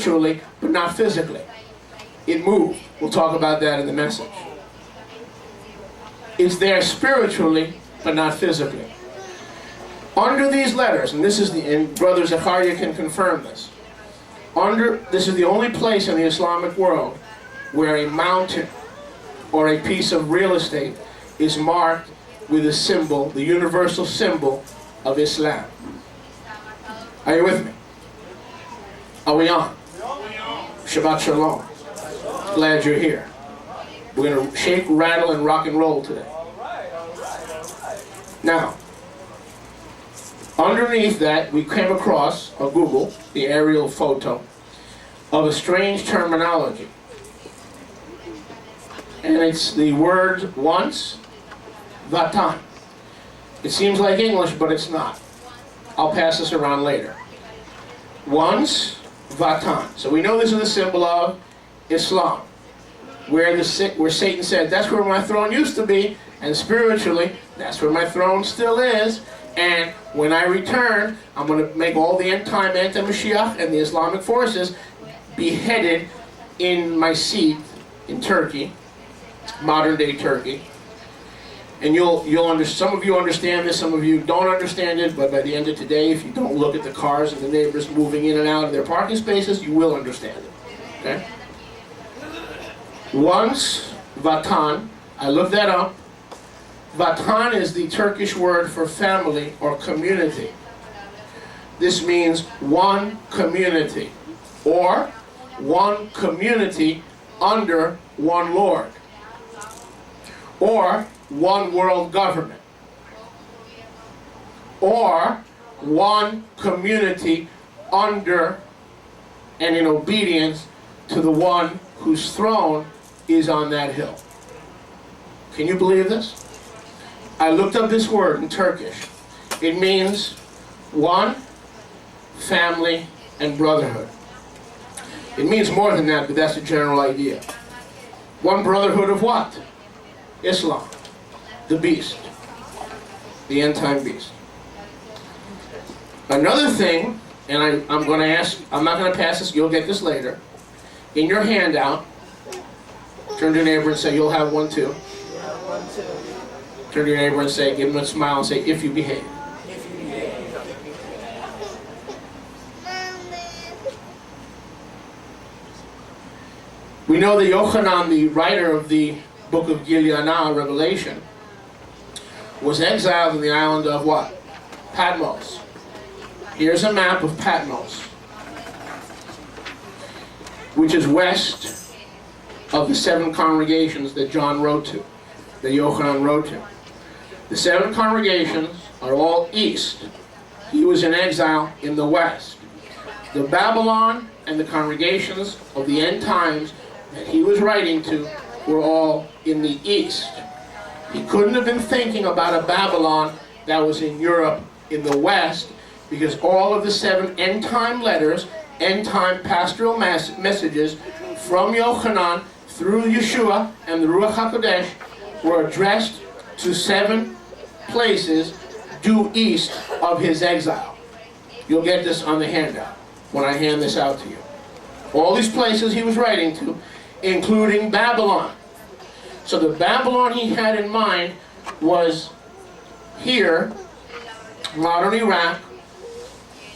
spiritually, but not physically. It moved. We'll talk about that in the message. It's there spiritually, but not physically. Under these letters, and this is and Brother Zechariah can confirm this. This is the only place in the Islamic world where a mountain or a piece of real estate is marked with a symbol, the universal symbol of Islam. Are you with me? Are we on? Shabbat Shalom. Glad you're here. We're going to shake, rattle, and rock and roll today. Now, underneath that, we came across, or Google, the aerial photo of a strange terminology. And it's the word once, vatan. It seems like English, but it's not. I'll pass this around later. Once, vatan. So we know this is a symbol of Islam, where Satan said, that's where my throne used to be, and spiritually, that's where my throne still is. And when I return, I'm going to make all the end-time anti-Mashiach and the Islamic forces beheaded in my seat in Turkey, modern-day Turkey. And some of you understand this, some of you don't understand it, but by the end of today, if you don't look at the cars and the neighbors moving in and out of their parking spaces, you will understand it. Okay? Once, vatan, I looked that up. Vatan is the Turkish word for family or community. This means one community, or one community under one Lord, or one world government, or one community under and in obedience to the one whose throne is on that hill. Can you believe this? I looked up this word in Turkish. It means one, family, and brotherhood. It means more than that, but that's the general idea. One brotherhood of what? Islam. The beast. The end-time beast. Another thing, and I'm going to ask, I'm not going to pass this, you'll get this later. In your handout, turn to your neighbor and say, you'll have one too. Turn to your neighbor and say, give him a smile and say, if you behave. We know that Yochanan, the writer of the book of Gileanah, Revelation, was exiled in the island of what? Patmos. Here's a map of Patmos, which is west of the 7 congregations that John wrote to, that Yochanan wrote to. The 7 congregations are all east. He was in exile in the west. The Babylon and the congregations of the end times that he was writing to were all in the east. He couldn't have been thinking about a Babylon that was in Europe in the west, because all of the 7 end-time letters, end-time pastoral messages from Yochanan through Yeshua and the Ruach HaKodesh were addressed to 7 places due east of his exile. You'll get this on the handout when I hand this out to you. All these places he was writing to, including Babylon. So the Babylon he had in mind was here, modern Iraq.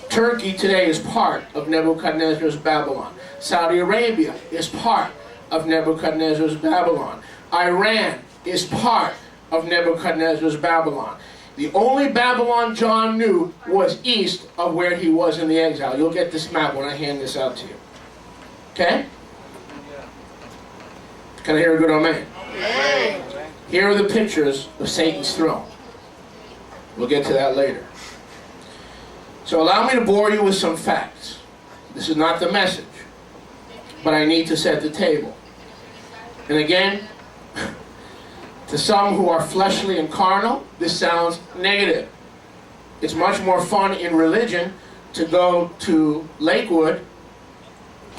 Turkey today is part of Nebuchadnezzar's Babylon. Saudi Arabia is part of Nebuchadnezzar's Babylon. Iran is part of Nebuchadnezzar's Babylon. The only Babylon John knew was east of where he was in the exile. You'll get this map when I hand this out to you. Okay? Can I hear a good amen? Amen. Here are the pictures of Satan's throne. We'll get to that later. So allow me to bore you with some facts. This is not the message, but I need to set the table. And again, to some who are fleshly and carnal, this sounds negative. It's much more fun in religion to go to Lakewood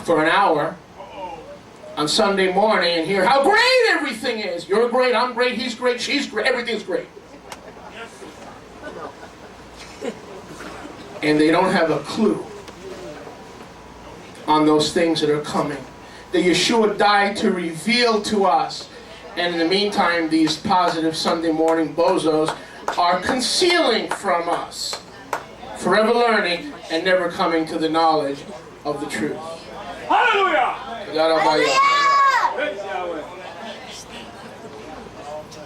for an hour on Sunday morning and hear how great everything is. You're great, I'm great, he's great, she's great, everything's great. And they don't have a clue on those things that are coming, that Yeshua died to reveal to us. And in the meantime, these positive Sunday morning bozos are concealing from us, forever learning and never coming to the knowledge of the truth. Hallelujah!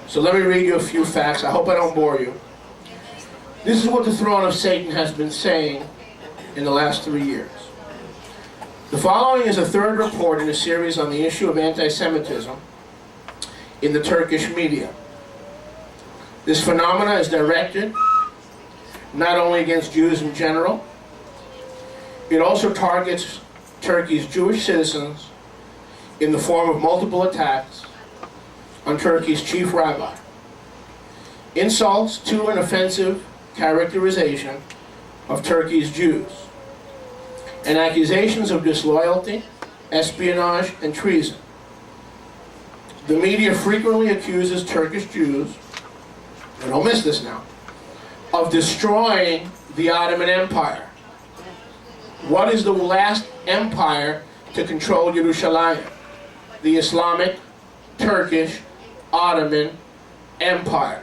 So let me read you a few facts. I hope I don't bore you. This is what the throne of Satan has been saying in the last 3 years. The following is a third report in a series on the issue of anti-Semitism in the Turkish media. This phenomena is directed not only against Jews in general, it also targets Turkey's Jewish citizens in the form of multiple attacks on Turkey's chief rabbi, insults to an offensive characterization of Turkey's Jews, and accusations of disloyalty, espionage, and treason. The media frequently accuses Turkish Jews, and don't miss this now, of destroying the Ottoman Empire. What is the last empire to control Jerusalem? The Islamic, Turkish, Ottoman Empire.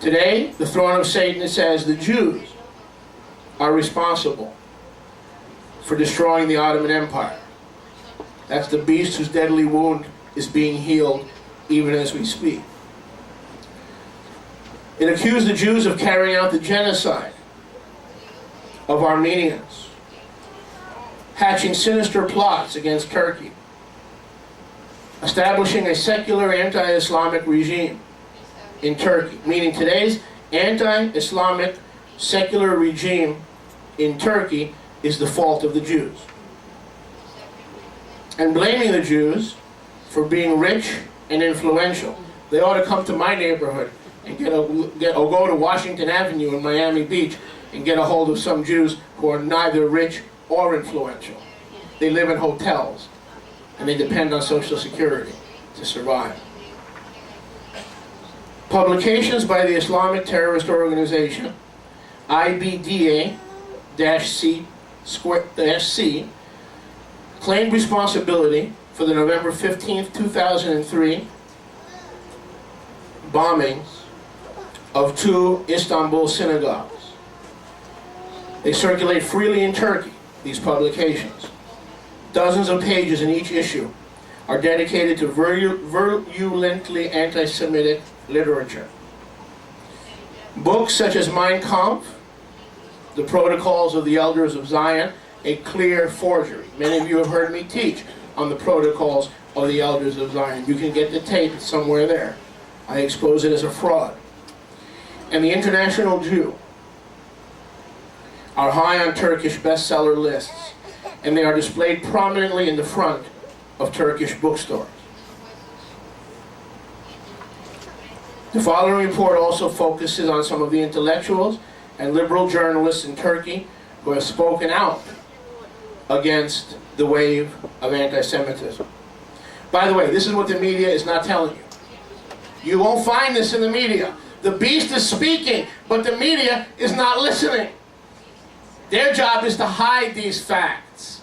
Today, the throne of Satan says the Jews are responsible for destroying the Ottoman Empire. That's the beast whose deadly wound is being healed even as we speak. It accused the Jews of carrying out the genocide of Armenians, hatching sinister plots against Turkey, establishing a secular anti-Islamic regime in Turkey, meaning today's anti-Islamic secular regime in Turkey is the fault of the Jews. And blaming the Jews for being rich and influential. They ought to come to my neighborhood and go to Washington Avenue in Miami Beach and get a hold of some Jews who are neither rich or influential. They live in hotels and they depend on Social Security to survive. Publications by the Islamic terrorist organization IBDA-C claimed responsibility for the November 15th, 2003 bombings of 2 Istanbul synagogues. They circulate freely in Turkey, these publications. Dozens of pages in each issue are dedicated to virulently anti-Semitic literature. Books such as Mein Kampf, The Protocols of the Elders of Zion, a clear forgery. Many of you have heard me teach on the Protocols of the Elders of Zion. You can get the tape somewhere there. I expose it as a fraud. And The International Jew are high on Turkish bestseller lists, and they are displayed prominently in the front of Turkish bookstores. The following report also focuses on some of the intellectuals and liberal journalists in Turkey who have spoken out against the wave of anti-Semitism. By the way, this is what the media is not telling you. You won't find this in the media. The beast is speaking, but the media is not listening. Their job is to hide these facts.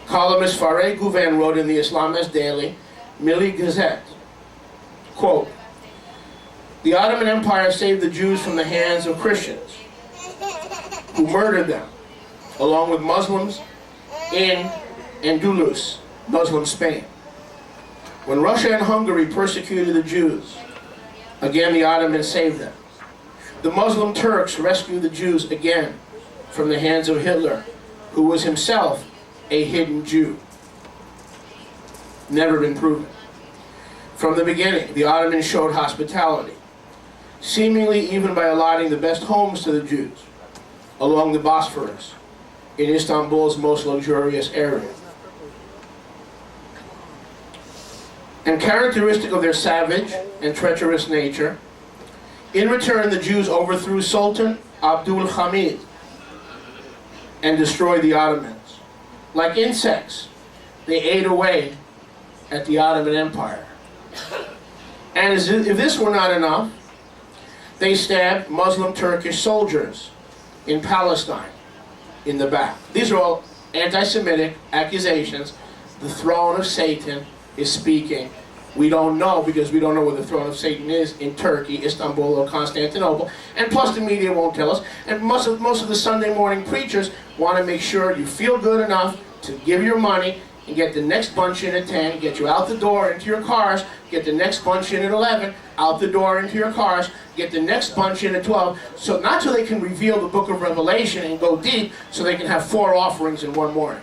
Columnist Fareh Guven wrote in the Islamist daily Milli Gazette, quote, "The Ottoman Empire saved the Jews from the hands of Christians, who murdered them, along with Muslims in Andalus, Muslim Spain. When Russia and Hungary persecuted the Jews, again the Ottomans saved them. The Muslim Turks rescued the Jews again from the hands of Hitler, who was himself a hidden Jew. Never been proven. From the beginning, the Ottomans showed hospitality, seemingly even by allotting the best homes to the Jews along the Bosphorus, in Istanbul's most luxurious area. And characteristic of their savage and treacherous nature, in return the Jews overthrew Sultan Abdul Hamid and destroyed the Ottomans. Like insects, they ate away at the Ottoman Empire. And as if this were not enough, they stabbed Muslim Turkish soldiers in Palestine in the back. These are all anti-Semitic accusations. The throne of Satan is speaking. We don't know, because we don't know where the throne of Satan is in Turkey, Istanbul, or Constantinople. And plus the media won't tell us. And most of the Sunday morning preachers want to make sure you feel good enough to give your money and get the next bunch in at 10, get you out the door into your cars, get the next bunch in at 11, out the door into your cars, get the next bunch in at 12, so not so they can reveal the book of Revelation and go deep, so they can have 4 offerings in one morning.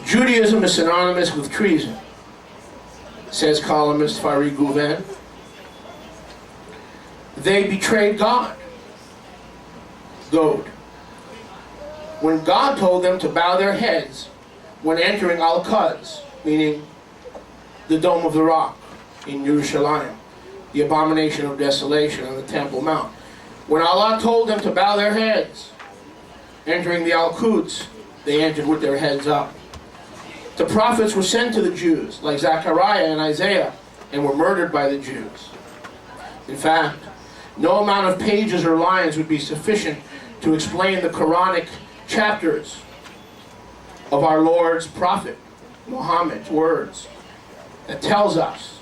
Judaism is synonymous with treason, says columnist Farid Gouven. They betrayed God. Goad. When God told them to bow their heads when entering Al-Quds, meaning the Dome of the Rock in Yerushalayim, the abomination of desolation on the Temple Mount. When Allah told them to bow their heads entering the Al-Quds, they entered with their heads up. The prophets were sent to the Jews, like Zechariah and Isaiah, and were murdered by the Jews. In fact, no amount of pages or lines would be sufficient to explain the Quranic chapters of our Lord's prophet, Muhammad's words, that tells us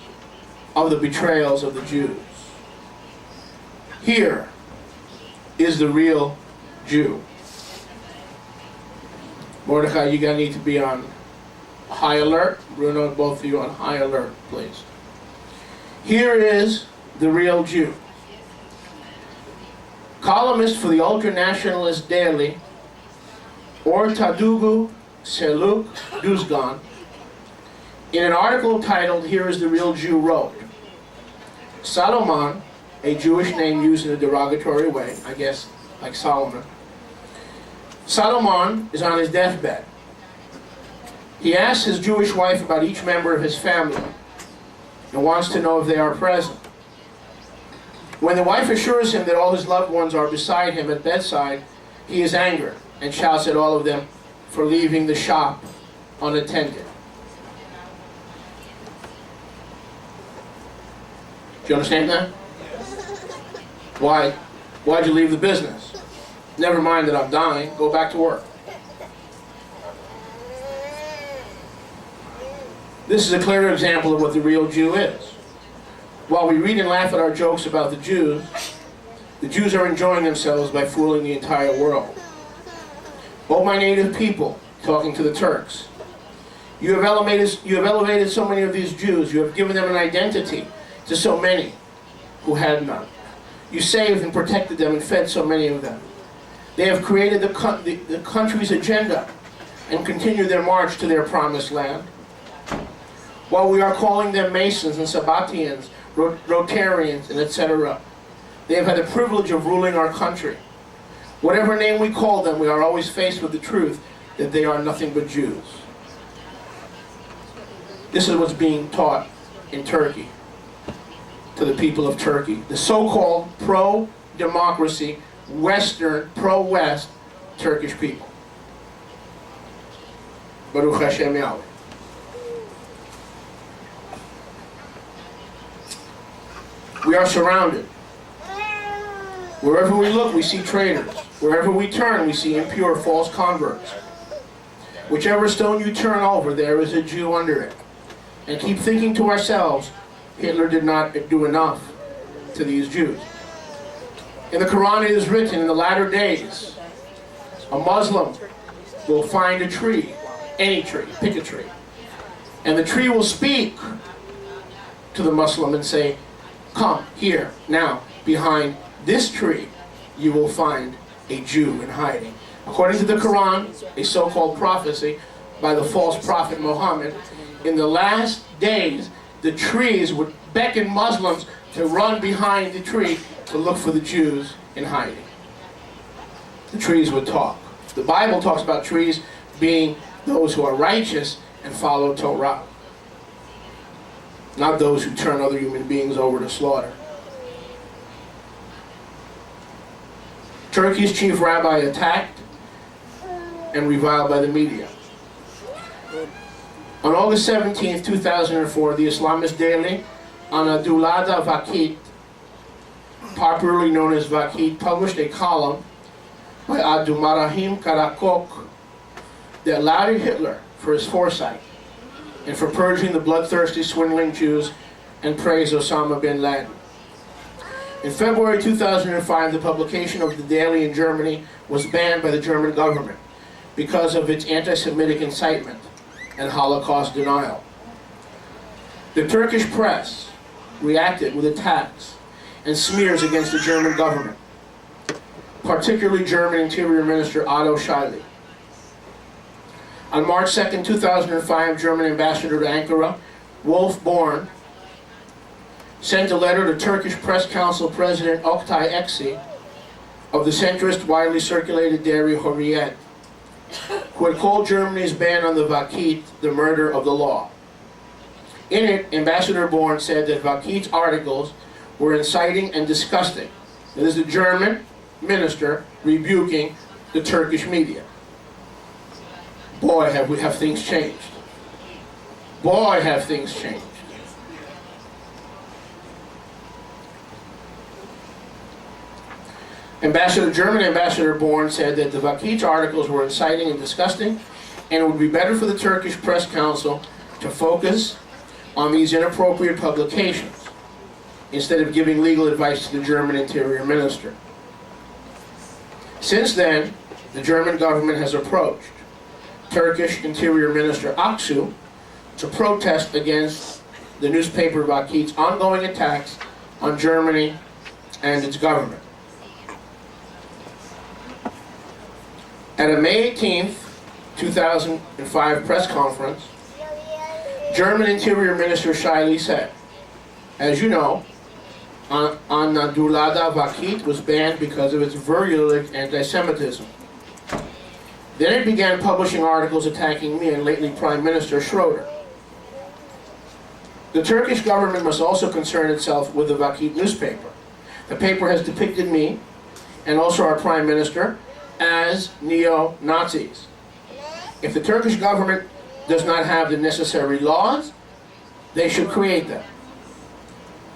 of the betrayals of the Jews. Here is the real Jew. Mordecai, you're going to need to be on high alert. Bruno, both of you on high alert, please. Here is the real Jew. Columnist for the ultra-nationalist daily, Ortadugu Seluk Duzgan, in an article titled "Here is the Real Jew," wrote, Salomon, a Jewish name used in a derogatory way, I guess like Solomon. Salomon is on his deathbed. He asks his Jewish wife about each member of his family and wants to know if they are present. When the wife assures him that all his loved ones are beside him at bedside, he is angered and shouts at all of them for leaving the shop unattended. Do you understand that? Why'd you leave the business? Never mind that I'm dying, go back to work. This is a clear example of what the real Jew is. While we read and laugh at our jokes about the Jews are enjoying themselves by fooling the entire world. Oh, my native people, talking to the Turks, you have elevated so many of these Jews, you have given them an identity to so many who had none. You saved and protected them and fed so many of them. They have created the country's agenda and continue their march to their promised land. While we are calling them Masons and Sabbatians, Rotarians, and etc., they have had the privilege of ruling our country. Whatever name we call them, we are always faced with the truth that they are nothing but Jews. This is what's being taught in Turkey to the people of Turkey. The so-called pro-democracy, Western, pro-West Turkish people. Baruch Hashem Yahweh. We are surrounded. Wherever we look, we see traitors. Wherever we turn, we see impure, false converts. Whichever stone you turn over, there is a Jew under it. And keep thinking to ourselves, Hitler did not do enough to these Jews. In the Quran it is written, in the latter days, a Muslim will find a tree, any tree, pick a tree. And the tree will speak to the Muslim and say, come here, now, behind this tree, you will find a Jew in hiding. According to the Quran, a so-called prophecy by the false prophet Muhammad, in the last days, the trees would beckon Muslims to run behind the tree to look for the Jews in hiding. The trees would talk. The Bible talks about trees being those who are righteous and follow Torah, not those who turn other human beings over to slaughter. Turkey's chief rabbi attacked and reviled by the media. On August 17, 2004, the Islamist daily Anadulada Vakit, popularly known as Vakit, published a column by Abdulmarahim Karakok that lauded Hitler for his foresight and for purging the bloodthirsty, swindling Jews, and praised Osama bin Laden. In February 2005, the publication of the daily in Germany was banned by the German government because of its anti-Semitic incitement and Holocaust denial. The Turkish press reacted with attacks and smears against the German government, particularly German Interior Minister Otto Schily. On March 2, 2005, German Ambassador to Ankara, Wolf Born, sent a letter to Turkish Press Council President Oktay Eksi of the centrist, widely circulated daily Hurriyet, who had called Germany's ban on the Vakit the murder of the law. In it, Ambassador Born said that Vakit's articles were inciting and disgusting. That is the German minister rebuking the Turkish media. Boy, have things changed. Boy, have things changed. German Ambassador Born said that the Vakit's articles were inciting and disgusting, and it would be better for the Turkish Press Council to focus on these inappropriate publications instead of giving legal advice to the German Interior Minister. Since then, the German government has approached Turkish Interior Minister Aksu to protest against the newspaper Vakit's ongoing attacks on Germany and its government. At a May 18, 2005 press conference, German Interior Minister Schily said, "As you know, Anadulada Vakit was banned because of its virulent anti-Semitism. Then it began publishing articles attacking me and lately Prime Minister Schroeder. The Turkish government must also concern itself with the Vakit newspaper. The paper has depicted me, and also our Prime Minister, as neo-Nazis. If the Turkish government does not have the necessary laws, they should create them."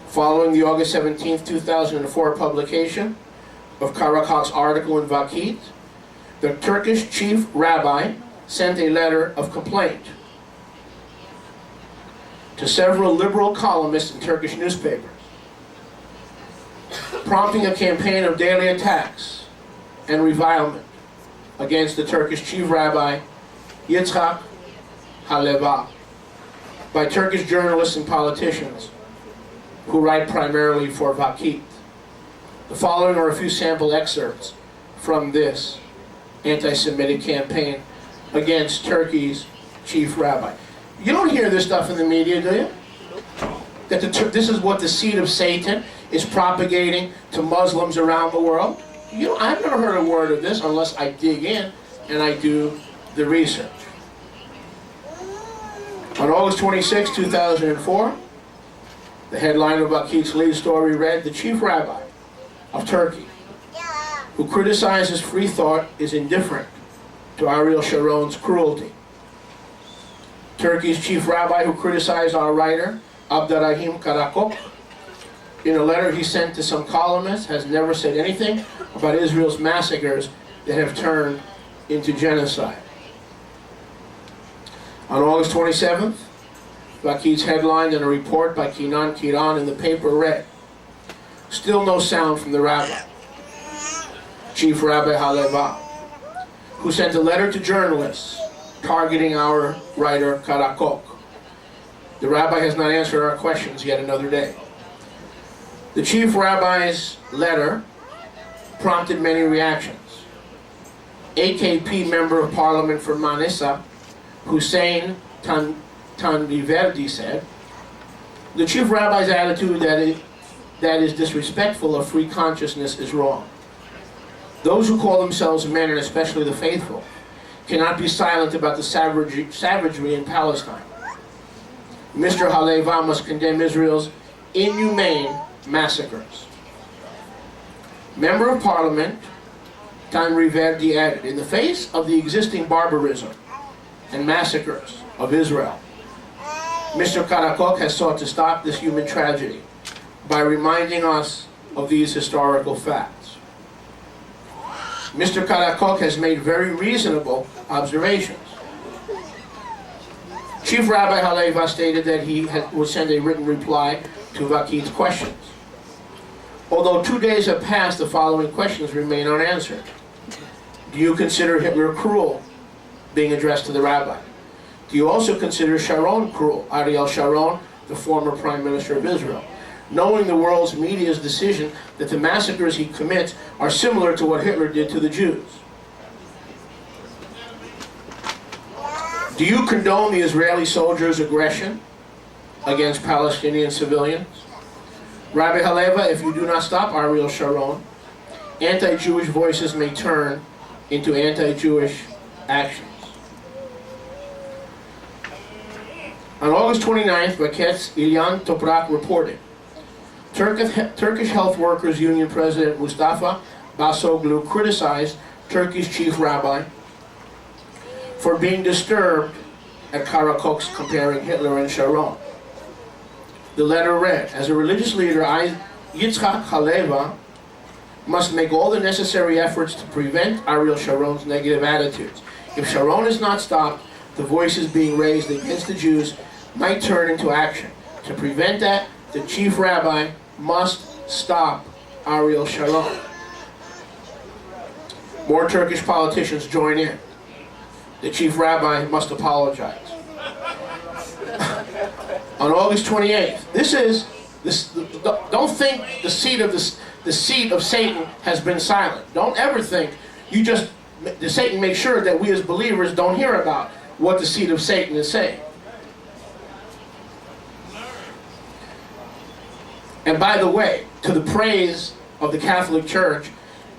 Following the August 17, 2004 publication of Karakok's article in Vakit, the Turkish chief rabbi sent a letter of complaint to several liberal columnists in Turkish newspapers, prompting a campaign of daily attacks and revilement against the Turkish chief rabbi Yitzhak Haleva by Turkish journalists and politicians who write primarily for Vakit. The following are a few sample excerpts from this anti-Semitic campaign against Turkey's chief rabbi. You don't hear this stuff in the media, do you? That this is what the seed of Satan is propagating to Muslims around the world? I've never heard a word of this unless I dig in and I do the research. On August 26, 2004, the headline of Vakit's lead story read, "The chief rabbi of Turkey, who criticizes free thought, is indifferent to Ariel Sharon's cruelty." Turkey's chief rabbi who criticized our writer, Abdurrahim Karakok, in a letter he sent to some columnists, has never said anything about Israel's massacres that have turned into genocide. On August 27th, Vakit's headline in a report by Kenan Kiran in the paper read, "Still no sound from the rabbi, Chief Rabbi Haleva, who sent a letter to journalists targeting our writer Karakok. The rabbi has not answered our questions yet another day." The chief rabbi's letter prompted many reactions. AKP Member of Parliament for Manisa, Hussein Tanviverdi said, "The chief rabbi's attitude that is disrespectful of free consciousness is wrong. Those who call themselves men, and especially the faithful, cannot be silent about the savagery in Palestine. Mr. Haleva must condemn Israel's inhumane massacres." Member of Parliament Tanviverdi added, "In the face of the existing barbarism and massacres of Israel, Mr. Karakok has sought to stop this human tragedy by reminding us of these historical facts. Mr. Karakok has made very reasonable observations. Chief Rabbi Haleva stated that he would send a written reply to Vakit's questions. Although 2 days have passed, the following questions remain unanswered. Do you consider Hitler cruel? Being addressed to the rabbi. Do you also consider Sharon cruel? Ariel Sharon, the former Prime Minister of Israel. Knowing the world's media's decision that the massacres he commits are similar to what Hitler did to the Jews. Do you condone the Israeli soldiers' aggression against Palestinian civilians? Rabbi Haleva, if you do not stop Ariel Sharon, anti-Jewish voices may turn into anti-Jewish actions. On August 29th, Vaket's Ilyan Toprak reported, Turkish Health Workers Union President Mustafa Basoglu criticized Turkey's chief rabbi for being disturbed at Karakok's comparing Hitler and Sharon. The letter read, as a religious leader, Yitzhak Haleva must make all the necessary efforts to prevent Ariel Sharon's negative attitudes. If Sharon is not stopped, the voices being raised against the Jews might turn into action. To prevent that, the chief rabbi must stop Ariel Sharon. More Turkish politicians join in. The chief rabbi must apologize. On August 28th, don't think the seed of Satan has been silent. Don't ever think Satan makes sure that we as believers don't hear about what the seed of Satan is saying. And by the way, to the praise of the Catholic Church,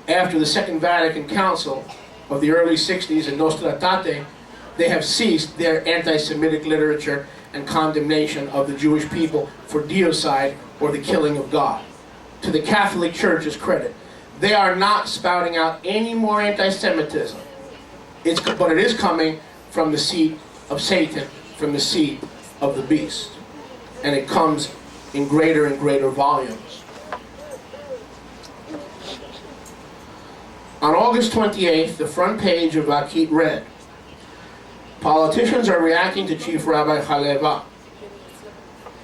after the Second Vatican Council of the early 60s in Nostra Aetate, they have ceased their anti-Semitic literature and condemnation of the Jewish people for deicide or the killing of God. To the Catholic Church's credit, they are not spouting out any more anti-Semitism. But it is coming from the seed of Satan, from the seed of the beast. And it comes in greater and greater volumes. On August 28th, the front page of Vakit read, politicians are reacting to Chief Rabbi Haleva.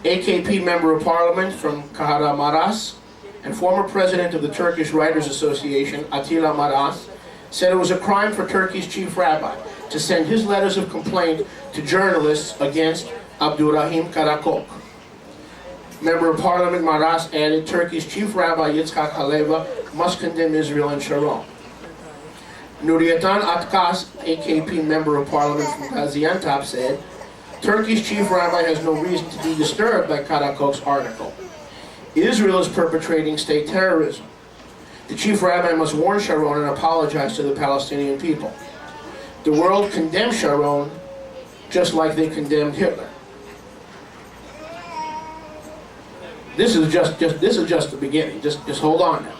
AKP Member of Parliament from Kahramanmaraş and former president of the Turkish Writers Association, Attila Maras, said it was a crime for Turkey's chief rabbi to send his letters of complaint to journalists against Abdurrahim Karakok. Member of Parliament Maras added, Turkey's chief rabbi Yitzhak Haleva must condemn Israel and Sharon. Nuriyatan Atkas, AKP Member of Parliament from Gaziantep, said, Turkey's chief rabbi has no reason to be disturbed by Karakok's article. Israel is perpetrating state terrorism. The chief rabbi must warn Sharon and apologize to the Palestinian people. The world condemned Sharon just like they condemned Hitler. This is just the beginning. Just hold on now.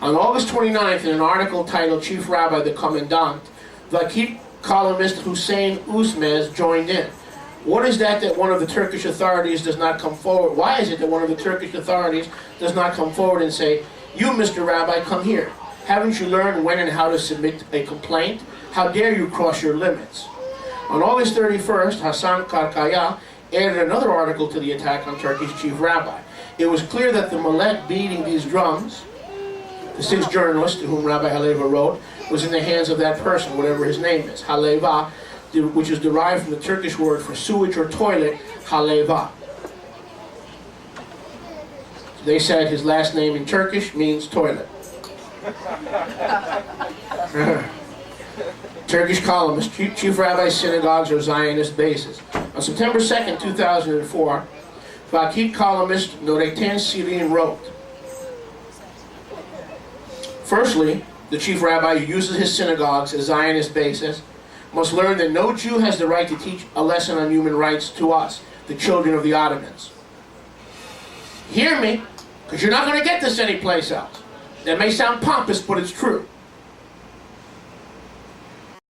On August 29th, in an article titled Chief Rabbi the Commandant, Vakit columnist Hussein Usmez joined in. What is that one of the Turkish authorities does not come forward? Why is it that one of the Turkish authorities does not come forward and say, you, Mr. Rabbi, come here. Haven't you learned when and how to submit a complaint? How dare you cross your limits? On August 31st, Hassan Karkaya added another article to the attack on Turkey's chief rabbi. It was clear that the millet beating these drums, the 6 journalists to whom Rabbi Haleva wrote, was in the hands of that person, whatever his name is, Haleva, which is derived from the Turkish word for sewage or toilet, Haleva. They said his last name in Turkish means toilet. Turkish columnist, Chief Rabbi synagogues are Zionist bases. On September 2nd, 2004, Vakit columnist Nurettin Sirin wrote, firstly, the chief rabbi who uses his synagogues as Zionist bases must learn that no Jew has the right to teach a lesson on human rights to us, the children of the Ottomans. Hear me, because you're not going to get this anyplace else. That may sound pompous, but it's true.